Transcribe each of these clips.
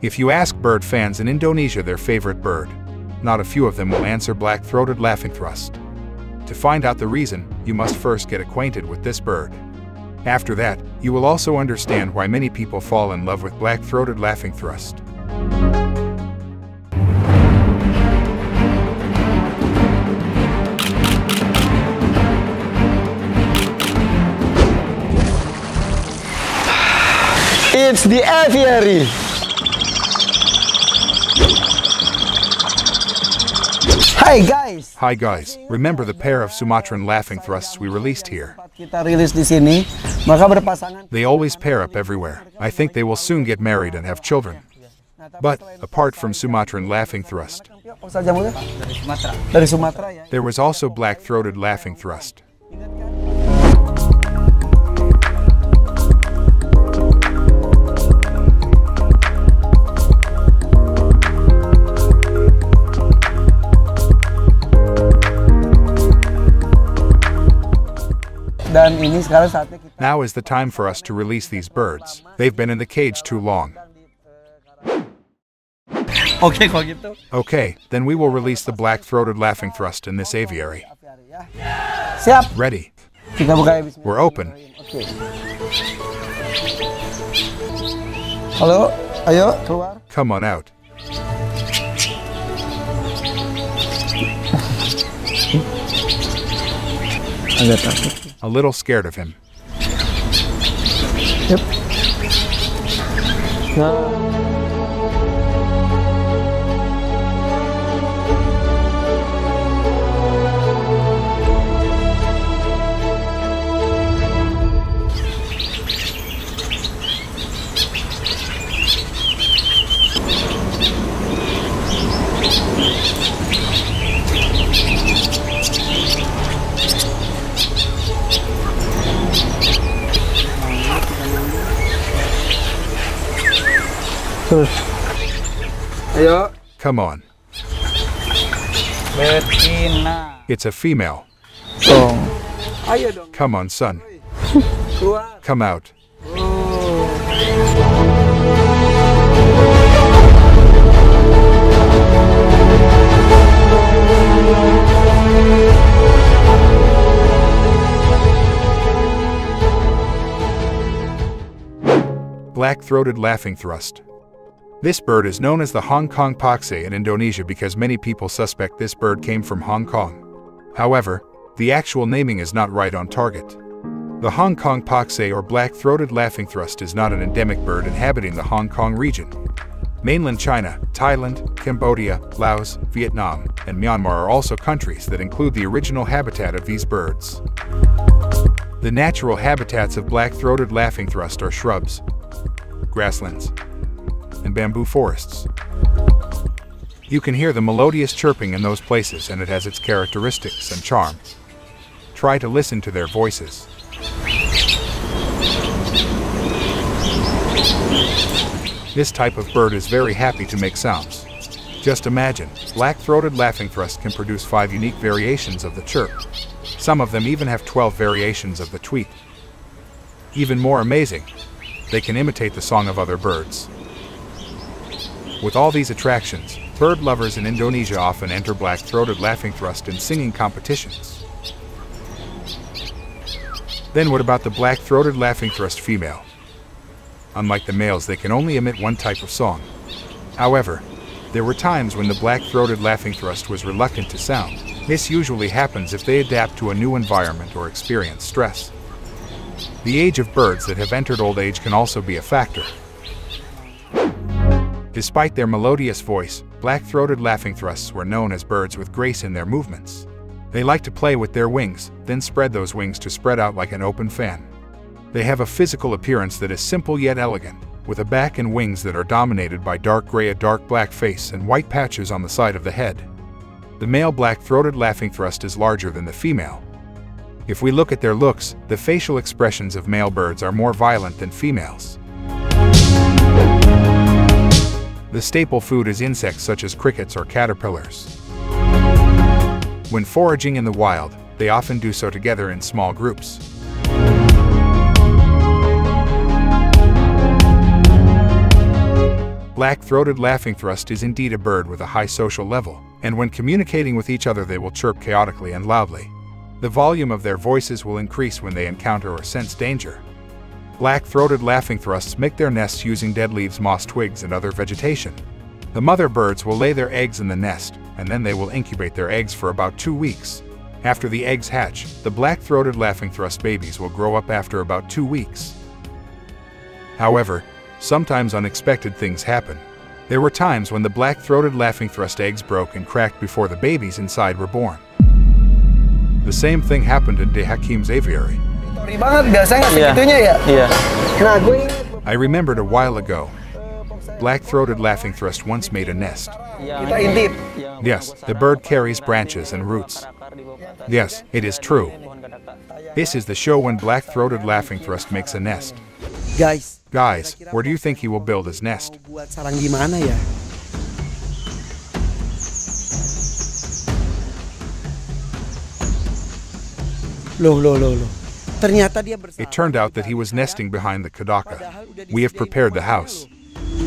If you ask bird fans in Indonesia their favorite bird, not a few of them will answer Black-Throated Laughingthrust. To find out the reason, you must first get acquainted with this bird. After that, you will also understand why many people fall in love with Black-Throated Laughingthrust. It's the aviary. Hi guys. Hi guys. Remember the pair of Sumatran laughingthrusts we released here? Kita rilis di sini, maka berpasangan. They always pair up everywhere. I think they will soon get married and have children. But, apart from Sumatran laughingthrust, Dari Sumatera ya. there was also Black-Throated Laughingthrust. Dan ini sekarang saatnya kita. Now is the time for us to release these birds. They've been in the cage too long. Oke, kalau gitu. Okay, then we will release the Black-Throated Laughingthrust in this aviary. Siap. Ready. Kita buka ya, bismillah. We're open. Oke. Halo, ayo keluar. Come on out. Agak takut. A little scared of him. Yep. Nah. Ayo. Come on. Betina. It's a female. Oh. Ayo dong. Come on, son. Keluar. Come out. Oh. Black-Throated Laughingthrust. This bird is known as the Hong Kong poxe in Indonesia because many people suspect this bird came from Hong Kong. However, the actual naming is not right on target. The Hong Kong poxe or Black-Throated Laughingthrust is not an endemic bird inhabiting the Hong Kong region. Mainland China, Thailand, Cambodia, Laos, Vietnam, and Myanmar are also countries that include the original habitat of these birds. The natural habitats of Black-Throated Laughingthrust are shrubs, grasslands, and bamboo forests. You can hear the melodious chirping in those places, and it has its characteristics and charm. Try to listen to their voices. This type of bird is very happy to make sounds. Just imagine, Black-Throated Laughingthrust can produce 5 unique variations of the chirp. Some of them even have 12 variations of the tweet. Even more amazing, they can imitate the song of other birds. With all these attractions, bird lovers in Indonesia often enter Black-Throated Laughingthrust in singing competitions. Then what about the Black-Throated Laughingthrust female? Unlike the males, they can only emit one type of song. However, there were times when the Black-Throated Laughingthrust was reluctant to sound. This usually happens if they adapt to a new environment or experience stress. The age of birds that have entered old age can also be a factor. Despite their melodious voice, Black-Throated Laughingthrusts were known as birds with grace in their movements. They like to play with their wings, then spread those wings to spread out like an open fan. They have a physical appearance that is simple yet elegant, with a back and wings that are dominated by dark gray, a dark black face, and white patches on the side of the head. The male Black-Throated Laughingthrust is larger than the female. If we look at their looks, the facial expressions of male birds are more violent than females. The staple food is insects such as crickets or caterpillars. When foraging in the wild, they often do so together in small groups. Black-throated laughingthrust is indeed a bird with a high social level, and when communicating with each other they will chirp chaotically and loudly. The volume of their voices will increase when they encounter or sense danger. Black-throated laughingthrusts make their nests using dead leaves, moss, twigs, and other vegetation. The mother birds will lay their eggs in the nest, and then they will incubate their eggs for about 2 weeks. After the eggs hatch, the black-throated laughingthrust babies will grow up after about 2 weeks. However, sometimes unexpected things happen. There were times when the black-throated laughingthrust eggs broke and cracked before the babies inside were born. The same thing happened in De Hakim's aviary. I remembered a while ago, black-throated laughingthrust once made a nest. Yes, the bird carries branches and roots. Yes, it is true. This is the show when black-throated laughingthrust makes a nest. Guys, where do you think he will build his nest? It turned out that he was nesting behind the kadaka. We have prepared the house.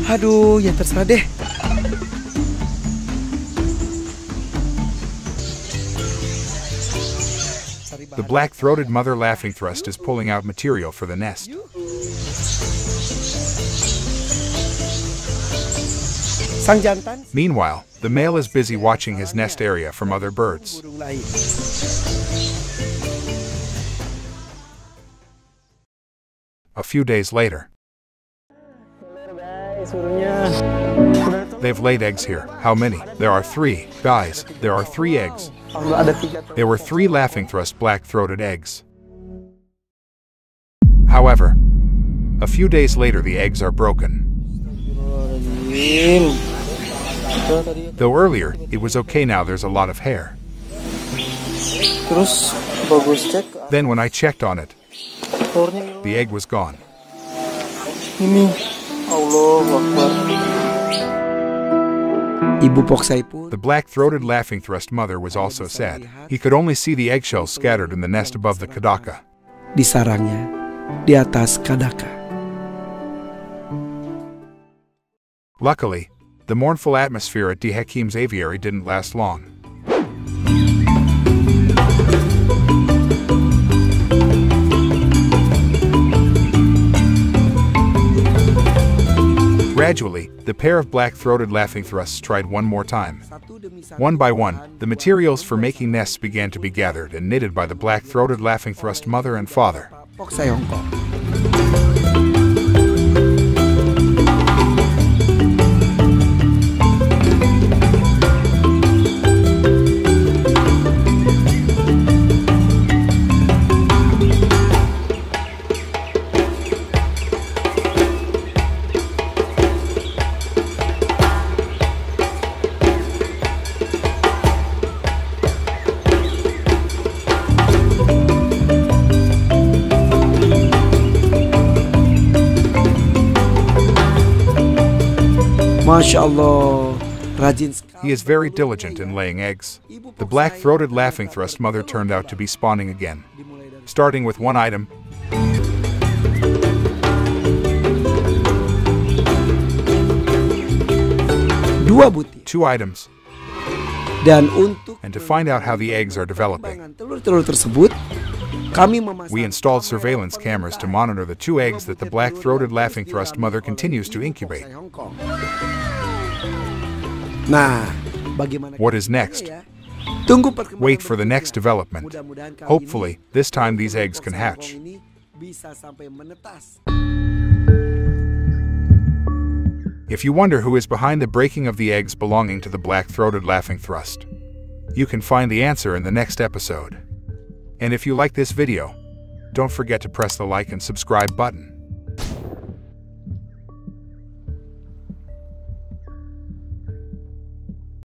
Aduh, ya terserah deh. The black-throated mother laughingthrust is pulling out material for the nest. Meanwhile, the male is busy watching his nest area from other birds. A few days later, they've laid eggs here. How many? There are 3. Guys, there are 3 eggs. There were 3 laughingthrust black-throated eggs. However, a few days later the eggs are broken. Though earlier, it was okay, now there's a lot of hair. Then when I checked on it, the egg was gone. The black-throated laughingthrust mother was also sad. He could only see the eggshells scattered in the nest above the kadaka. Di sarangnya, di atas kadaka. Luckily, the mournful atmosphere at De Hakim's aviary didn't last long. Gradually, the pair of black-throated laughingthrusts tried one more time. One by one, the materials for making nests began to be gathered and knitted by the black-throated laughingthrust mother and father. He is very diligent in laying eggs. The black-throated laughingthrust mother turned out to be spawning again. Starting with 1 item, two items, and to find out how the eggs are developing, we installed surveillance cameras to monitor the 2 eggs that the black-throated laughingthrust mother continues to incubate. What is next? Wait for the next development. Hopefully, this time these eggs can hatch. If you wonder who is behind the breaking of the eggs belonging to the black-throated laughingthrust, you can find the answer in the next episode. And if you like this video, don't forget to press the like and subscribe button.